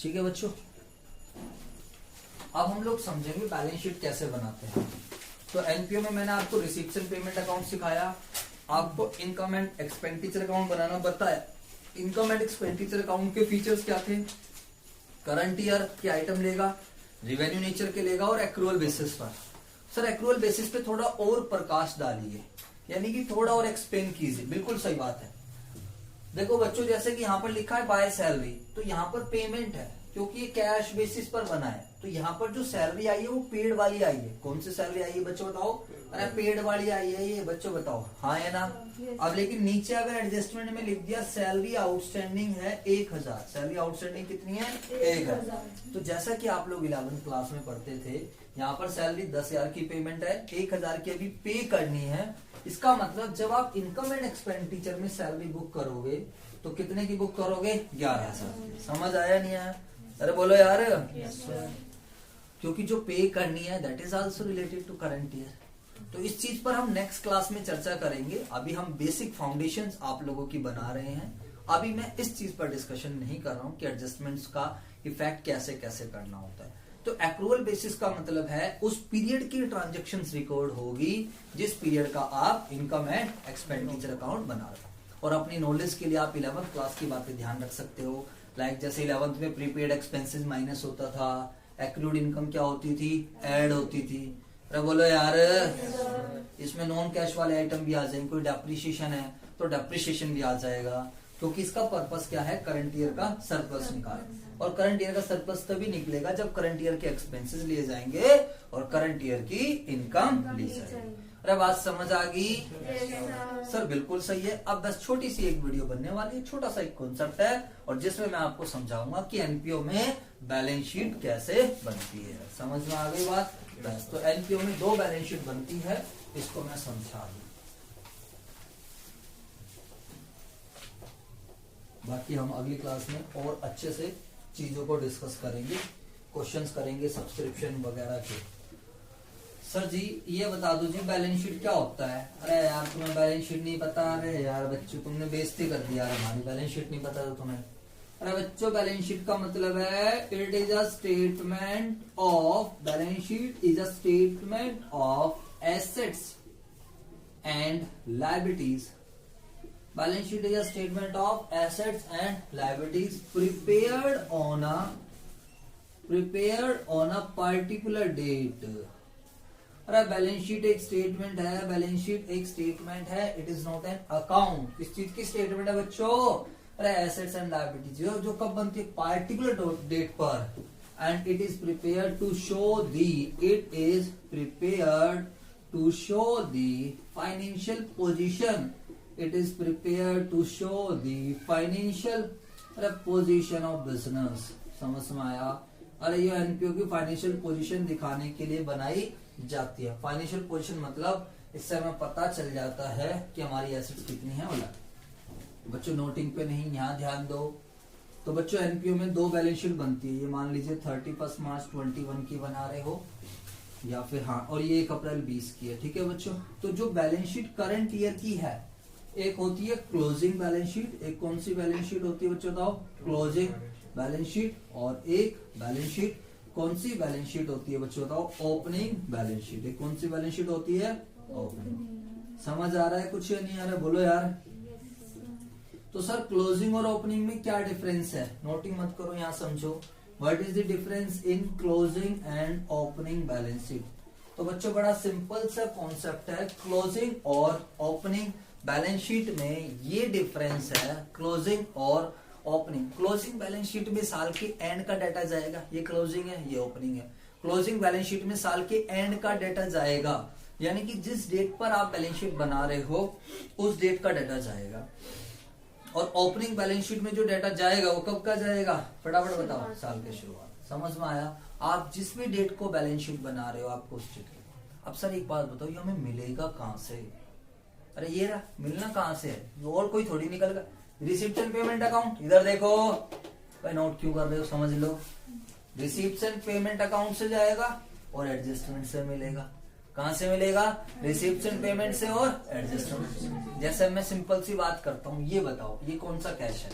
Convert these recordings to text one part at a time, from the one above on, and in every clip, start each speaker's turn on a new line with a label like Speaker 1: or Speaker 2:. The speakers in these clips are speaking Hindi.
Speaker 1: ठीक है बच्चों, अब हम लोग समझेंगे बैलेंस शीट कैसे बनाते हैं। तो एनपीओ में मैंने आपको रिसीप्शन पेमेंट अकाउंट सिखाया, आपको इनकम एंड एक्सपेंडिचर अकाउंट बनाना बताया। इनकम एंड एक्सपेंडिचर अकाउंट के फीचर्स क्या थे? करंट ईयर के आइटम लेगा, रिवेन्यू नेचर के लेगा और एक्रूअल बेसिस पर। सर एक्रूअल बेसिस पे थोड़ा और प्रकाश डालिए, यानी कि थोड़ा और एक्सप्लेन कीजिए। बिल्कुल सही बात है। देखो बच्चों, जैसे कि यहाँ पर लिखा है बाय सैलरी, तो यहाँ पर पेमेंट है क्योंकि ये कैश बेसिस पर बना है। तो यहाँ पर जो सैलरी आई है वो पेड वाली आई है। कौन सी सैलरी आई है बच्चों बताओ? अरे पेड वाली आई है ये, बच्चों बताओ हाँ है ना। अब लेकिन नीचे अगर एडजस्टमेंट में लिख दिया सैलरी आउटस्टैंडिंग है 1000, सैलरी आउटस्टैंडिंग कितनी है? 1000। तो जैसा कि आप लोग 11th क्लास में पढ़ते थे, यहाँ पर सैलरी 10,000 की पेमेंट है, 1000 की अभी पे करनी है। इसका मतलब जब आप इनकम एंड एक्सपेंडिचर में सैलरी बुक करोगे तो कितने की बुक करोगे? 11,000। समझ आया नहीं आया? अरे बोलो यार। क्योंकि जो पे करनी है that is also related to current year. तो इस चीज पर हम नेक्स्ट क्लास में चर्चा करेंगे। अभी हम बेसिक फाउंडेशंस आप लोगों की बना रहे हैं। अभी मैं इस चीज पर डिस्कशन नहीं कर रहा हूं कि एडजस्टमेंट्स का इफेक्ट कैसे कैसे करना होता है। तो एक्रूअल बेसिस का मतलब है उस पीरियड की ट्रांजैक्शंस रिकॉर्ड होगी जिस पीरियड का आप इनकम एंड एक्सपेंडिचर अकाउंट बना रहे हो। और अपनी नॉलेज के लिए आप 11th क्लास की बातें ध्यान रख सकते हो। लाइक जैसे 11th में प्रीपेड एक्सपेंसेस माइनस होता था, एक्रूड इनकम क्या होती थी? ऐड होती थी। अरे बोलो यार। इसमें नॉन कैश वाले आइटम भी आ जाएंगे। कोई डेप्रिसिएशन है तो डेप्रिसिएशन भी आ जाएगा, क्योंकि इसका पर्पस क्या है? करंट ईयर का सरप्लस निकालना। और करंट ईयर का सरप्लस तभी निकलेगा जब करंट ईयर के एक्सपेंसेस लिए जाएंगे और करंट ईयर की इनकम ली जाएगी। अरे बात समझ आ गई? सर बिल्कुल सही है। अब बस छोटी सी एक वीडियो बनने वाली है, छोटा सा एक कॉन्सेप्ट है, और जिसमें मैं आपको समझाऊंगा कि एनपीओ में बैलेंस शीट कैसे बनती है। समझ में आ गई बात? बस तो एनपीओ में 2 बैलेंस शीट बनती है, इसको मैं समझा दूं। बाकी हम अगली क्लास में और अच्छे से चीजों को डिस्कस करेंगे, क्वेश्चंस करेंगे सब्सक्रिप्शन वगैरह के। सर जी ये बता दो जी बैलेंस शीट क्या होता है? अरे यार तुम्हें बैलेंस शीट नहीं पता? अरे यार बच्चों तुमने बेइज्जती कर दिया, हमारी बैलेंस शीट नहीं पता तो तुम्हें। अरे बच्चों बैलेंस शीट का मतलब है it is a statement of, balance sheet is a statement of assets and liabilities. Balance sheet is a statement of assets and liabilities prepared on a particular date. अरे बैलेंस शीट एक स्टेटमेंट है, बैलेंस शीट एक स्टेटमेंट है, it is not an account. किस चीज की स्टेटमेंट है बच्चों? अरे एसेट्स एंड लायबिलिटीज, जो कब बनती है? पार्टिकुलर डेट पर। And it is prepared to show the, it is prepared to show the financial position, it is prepared to show the financial position of business। समझ में आया? अरे ये एनपीओ की फाइनेंशियल पोजीशन दिखाने के लिए बनाई जाती है। फाइनेंशियल पोजीशन मतलब इससे हमें पता चल जाता है कि हमारी एसेट्स कितनी है। वाला बच्चों नोटिंग पे नहीं, यहाँ ध्यान दो। तो बच्चों एनपीओ में 2 बैलेंस शीट बनती है। ये मान लीजिए 31 मार्च 21 की बना रहे हो, या फिर हाँ, और ये 1 अप्रैल 20 की है। ठीक है बच्चों। तो जो बैलेंस शीट करंट ईयर की है, एक होती है क्लोजिंग बैलेंस शीट। एक कौन सी बैलेंस शीट होती है बच्चों बताओ? Closing balance sheet. और एक बैलेंस शीट, कौन सी बैलेंस शीट होती है बच्चों बताओ? Opening balance sheet. एक कौन सी बैलेंस शीट होती है? ओपनिंग। समझ आ रहा है कुछ या नहीं आ रहा है? बोलो यार। तो सर क्लोजिंग और ओपनिंग में क्या डिफरेंस है? नोटिंग मत करो, यहाँ समझो। What is the difference in closing and opening balance sheet? तो बच्चों बड़ा सिंपल सा कॉन्सेप्ट है। क्लोजिंग और ओपनिंग बैलेंस शीट में ये डिफरेंस है, क्लोजिंग और ओपनिंग। क्लोजिंग बैलेंस शीट में साल के एंड का डाटा जाएगा, ये क्लोजिंग है, ये ओपनिंग है। क्लोजिंग बैलेंस शीट में साल के एंड का डाटा जाएगा, यानी कि जिस डेट पर आप बैलेंस शीट बना रहे हो उस डेट का डाटा जाएगा। और ओपनिंग बैलेंस शीट में जो डाटा जाएगा वो कब का जाएगा? फटाफट बताओ। साल के शुरुआत। समझ में आया? आप जिस भी डेट को बैलेंस शीट बना रहे हो आपको उस डेट के। अब सर एक बात बताओ, ये हमें मिलेगा कहाँ से? अरे ये रहा, मिलना कहाँ से है? और कोई थोड़ी निकल गया। रिसिप्ट एंड पेमेंट अकाउंट, इधर देखो भाई, नोट क्यों कर रहे हो? समझ लो। रिसिप्ट एंड पेमेंट अकाउंट से जाएगा और एडजस्टमेंट से मिलेगा। कहाँ से मिलेगा? रिसिप्ट एंड पेमेंट से और एडजस्टमेंट। जैसे मैं सिंपल सी बात करता हूँ, ये बताओ ये कौन सा कैश है?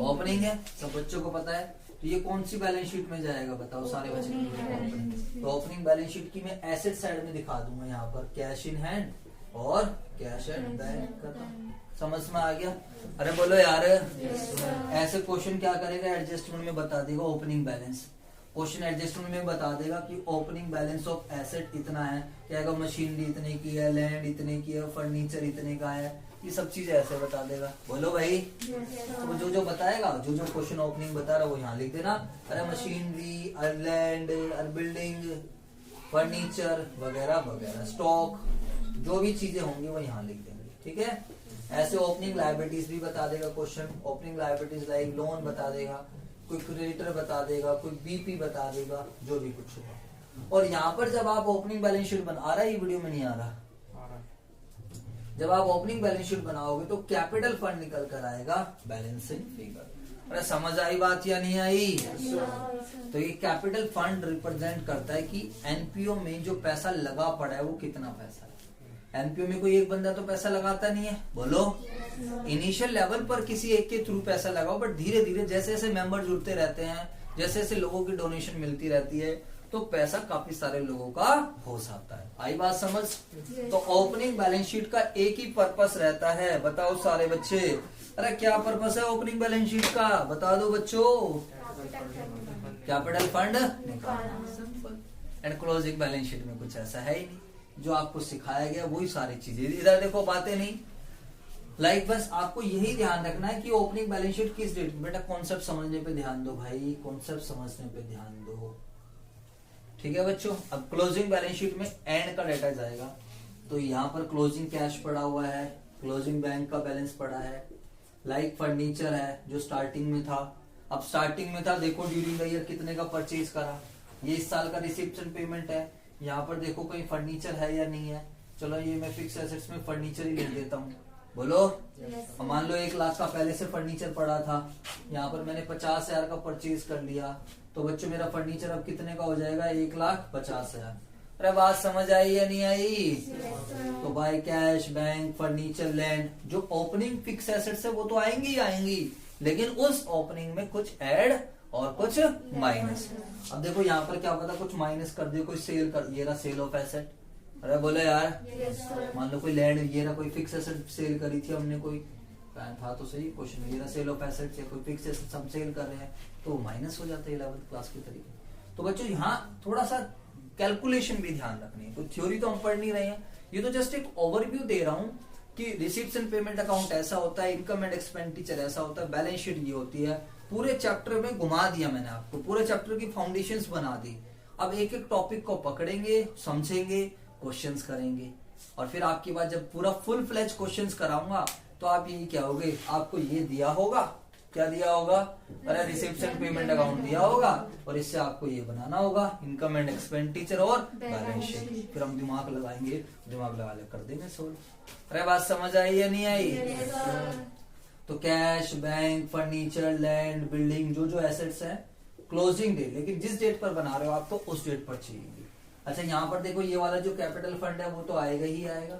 Speaker 1: ओपनिंग है, सब बच्चों को पता है। तो ये कौन सी बैलेंस शीट में जाएगा बताओ सारे बच्चे। तो ओपनिंग बैलेंस शीट की मैं एसेट साइड में दिखा दूंगा, यहाँ पर कैश इन हैंड और कैश एट बैंक खत्म। समझ में आ गया? अरे बोलो यार। ऐसे क्वेश्चन क्या करेगा, एडजस्टमेंट में बता देगा ओपनिंग बैलेंस। क्वेश्चन एडजस्टमेंट में बता देगा कि ओपनिंग बैलेंस ऑफ एसेट इतना है, क्या मशीनरी इतने की है, लैंड इतने की है, फर्नीचर इतने का है, ये सब चीजें ऐसे बता देगा। बोलो भाई। तो जो जो बताएगा, जो जो क्वेश्चन ओपनिंग बता रहा है वो यहाँ लिख देना। अरे मशीनरी, लैंड, बिल्डिंग, फर्नीचर वगैरह वगैरह, स्टॉक, जो भी चीजें होंगी वो यहाँ लिख देंगे। ठीक है। ऐसे ओपनिंग लायबिलिटीज भी बता देगा question. Opening liabilities like loan बता देगा, कोई क्रेडिटर बता देगा, कोई बीपी बता देगा, जो भी कुछ होगा। और यहाँ पर जब आप ओपनिंग बैलेंस शीट आ रहा है, ये वीडियो में नहीं आ रहा, जब आप ओपनिंग बैलेंस शीट बनाओगे तो कैपिटल फंड निकल कर आएगा बैलेंसिंग फिगर। अरे समझ आई बात या नहीं आई? तो ये कैपिटल फंड रिप्रेजेंट करता है कि एनपीओ में जो पैसा लगा पड़ा है वो कितना पैसा है। एनपीओ में कोई एक बंदा तो पैसा लगाता नहीं है, बोलो। इनिशियल लेवल पर किसी एक के थ्रू पैसा लगाओ, बट धीरे धीरे जैसे जैसे मेंबर जुड़ते रहते हैं, जैसे जैसे लोगों की डोनेशन मिलती रहती है, तो पैसा काफी सारे लोगों का हो जाता है। आई बात समझ? तो ओपनिंग बैलेंस शीट का एक ही पर्पस रहता है, बताओ सारे बच्चे। अरे क्या पर्पस है ओपनिंग बैलेंस शीट का, बता दो बच्चों। कैपिटल फंड निकालना, simple. And closing balance sheet में कुछ ऐसा है ही नहीं, जो आपको सिखाया गया वही सारी चीजें। इधर देखो बातें नहीं, लाइक बस आपको यही ध्यान रखना है कि ओपनिंग बैलेंस शीट किस डेट। बेटा कॉन्सेप्ट समझने पे ध्यान दो भाई, कॉन्सेप्ट समझने पे ध्यान दो। ठीक है बच्चों। अब क्लोजिंग बैलेंस शीट में एंड का डेटा जाएगा, तो यहाँ पर क्लोजिंग कैश पड़ा हुआ है, क्लोजिंग बैंक का बैलेंस पड़ा है, लाइक फर्नीचर है जो स्टार्टिंग में था। अब स्टार्टिंग में था, देखो ड्यूरिंग द ईयर कितने का परचेज करा, ये इस साल का रिसिप्शन पेमेंट है। यहाँ पर देखो कहीं फर्नीचर है या नहीं है, चलो ये मैं फिक्स एसेट्स में फर्नीचर ही ले देता हूँ, बोलो। मान लो 1 लाख का पहले से फर्नीचर पड़ा था, यहाँ पर मैंने 50,000 का परचेज कर लिया, तो बच्चों मेरा फर्नीचर अब कितने का हो जाएगा, 1,50,000। अरे बात समझ आई या नहीं आई? तो by cash, bank, furniture, land, जो ओपनिंग फिक्स एसेट्स है वो तो आएंगी ही आएंगी, लेकिन उस ओपनिंग में कुछ ऐड और कुछ माइनस। अब देखो यहाँ पर क्या पता कुछ माइनस कर दे, कोई सेल कर, ये रहा सेल ऑफ एसेट। अरे बोलो यार। मान लो कोई लैंड, ये रहा कोई फिक्स एसेट सेल करी थी हमने, कोई था तो सही क्वेश्चन, ये रहा सेल ऑफ एसेट से कोई फिक्स एसेट हम सेल कर रहे हैं, तो माइनस हो जाता है 11th क्लास के तरीके। तो बच्चों यहाँ थोड़ा सा कैलकुलेशन भी ध्यान रखनी है, तो थ्योरी तो हम पढ़ नहीं रहे हैं, ये तो जस्ट एक ओवरव्यू दे रहा हूँ कि रिसीप्ट्स एंड पेमेंट अकाउंट ऐसा होता है, इनकम एंड एक्सपेंडिचर ऐसा होता है, बैलेंस शीट ये होती है। पूरे चैप्टर में घुमा दिया मैंने आपको, पूरे चैप्टर की फाउंडेशंस बना दी। अब एक एक टॉपिक को पकड़ेंगे, समझेंगे, क्वेश्चंस करेंगे, और फिर आपके बाद जब पूरा फुल फ्लेज क्वेश्चंस कराऊंगा तो आप यही क्या होगे, आपको ये दिया होगा, क्या दिया होगा, अरे रिसिप्शन पेमेंट अकाउंट दिया होगा, और इससे आपको ये बनाना होगा इनकम एंड एक्सपेंडिचर और बैलेंस शीट। फिर हम दिमाग लगाएंगे, दिमाग लगा ले कर देंगे सोल्व। अरे बात समझ आई या नहीं आई? तो cash, bank, furniture, land, building, जो जो एसेट्स हैं, क्लोजिंग डेट, लेकिन जिस डेट पर बना रहे हो आप तो उस डेट पर चाहिए। अच्छा यहाँ पर देखो ये वाला जो कैपिटल फंड है वो तो आएगा ही आएगा,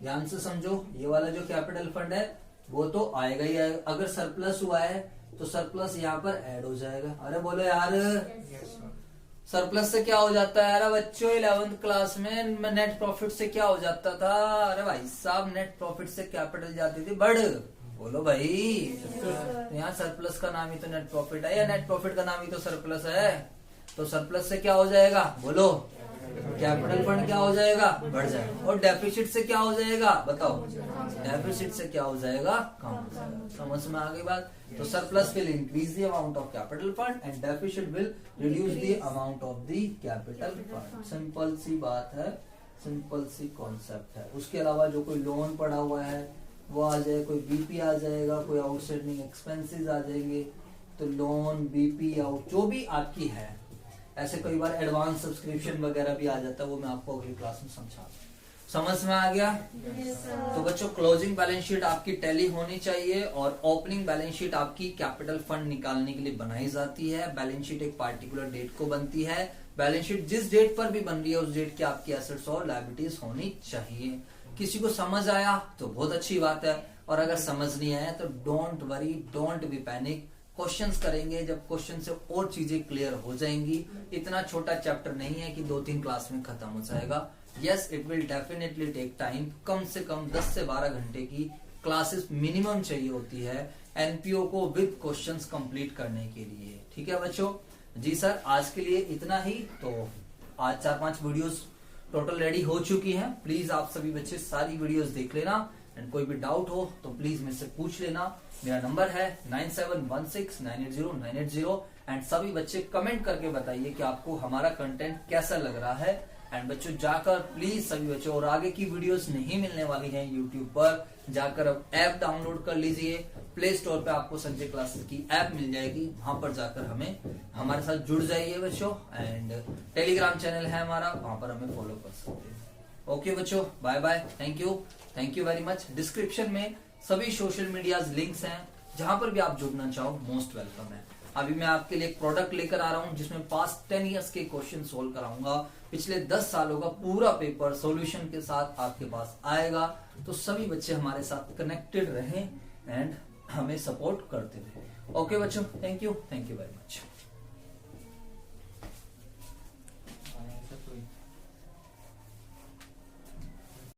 Speaker 1: ध्यान से समझो। ये वाला जो कैपिटल फंड है वो तो आएगा ही आएगा। अगर सरप्लस हुआ है तो सरप्लस यहाँ पर ऐड हो जाएगा। अरे बोलो यार। सरप्लस से क्या हो जाता है, अरे बच्चों 11th क्लास में नेट प्रॉफिट से क्या हो जाता था, अरे भाई साहब नेट प्रॉफिट से कैपिटल जाती थी बढ़, बोलो भाई। तो यहाँ सरप्लस का नाम ही तो नेट प्रॉफिट है, या नेट प्रॉफिट का नाम ही तो सरप्लस है। तो सरप्लस से क्या हो जाएगा, बोलो, कैपिटल फंड क्या हो जाएगा, बढ़ जाएगा। और डेफिसिट से क्या हो जाएगा, बताओ, डेफिसिट से क्या हो जाएगा, कम हो जाएगा। समझ में आ गई बात? तो surplus will increase the amount of capital fund and deficit will reduce the amount of the capital fund. Simple सी बात है, सिंपल सी कॉन्सेप्ट है। उसके अलावा जो कोई लोन पड़ा हुआ है वो आ जाए, कोई बीपी आ जाएगा, कोई आउटस्टैंडिंग एक्सपेंसेस आ जाएंगे, तो लोन, बीपी, आउट जो भी आपकी है, ऐसे कई बार एडवांस सब्सक्रिप्शन वगैरह भी आ जाता है, वो मैं आपको अगली क्लास में समझा। समझ में आ गया? तो बच्चों क्लोजिंग बैलेंस शीट आपकी टैली होनी चाहिए, और ओपनिंग बैलेंस शीट आपकी कैपिटल फंड निकालने के लिए बनाई जाती है। बैलेंस शीट एक पार्टिकुलर डेट को बनती है, बैलेंस शीट जिस डेट पर भी बन रही है उस डेट की आपकी एसेट्स और लायबिलिटीज होनी चाहिए। किसी को समझ आया तो बहुत अच्छी बात है, और अगर समझ नहीं आया तो don't worry, don't be panic, questions करेंगे, जब क्वेश्चन से और चीजें क्लियर हो जाएंगी। इतना छोटा चैप्टर नहीं है कि 2-3 क्लास में खत्म हो जाएगा। Yes, it will definitely take time. कम से कम 10 से 12 घंटे की क्लासेस मिनिमम चाहिए होती है एनपीओ को विद क्वेश्चंस कंप्लीट करने के लिए। ठीक है बच्चों? जी सर, आज के लिए इतना ही। तो आज 4-5 वीडियोस टोटल रेडी हो चुकी हैं। प्लीज आप सभी बच्चे सारी वीडियोस देख लेना एंड कोई भी डाउट हो तो प्लीज मेरे से पूछ लेना। मेरा नंबर है 9716980980 एंड सभी बच्चे कमेंट करके बताइए कि आपको हमारा कंटेंट कैसा लग रहा है। एंड बच्चों जाकर प्लीज सभी बच्चों, और आगे की वीडियोस नहीं मिलने वाली हैं यूट्यूब पर, जाकर अब ऐप डाउनलोड कर लीजिए। प्ले स्टोर पे आपको संजय क्लासेस की ऐप मिल जाएगी, वहां पर जाकर हमारे साथ जुड़ जाइए बच्चों। एंड टेलीग्राम चैनल है हमारा, वहां पर हमें फॉलो कर सकते हैं। ओके बच्चों, bye bye, thank you very much. Description में सभी सोशल मीडिया लिंक्स हैं, जहां पर भी आप जुड़ना चाहो मोस्ट वेलकम है। अभी मैं आपके लिए एक प्रोडक्ट लेकर आ रहा हूं जिसमें पास्ट 10 इयर्स के क्वेश्चन सोल्व कराऊंगा। पिछले 10 सालों का पूरा पेपर सॉल्यूशन के साथ आपके पास आएगा। तो सभी बच्चे हमारे साथ कनेक्टेड रहें एंड हमें सपोर्ट करते रहे। ओके बच्चों, थैंक यू वेरी मच।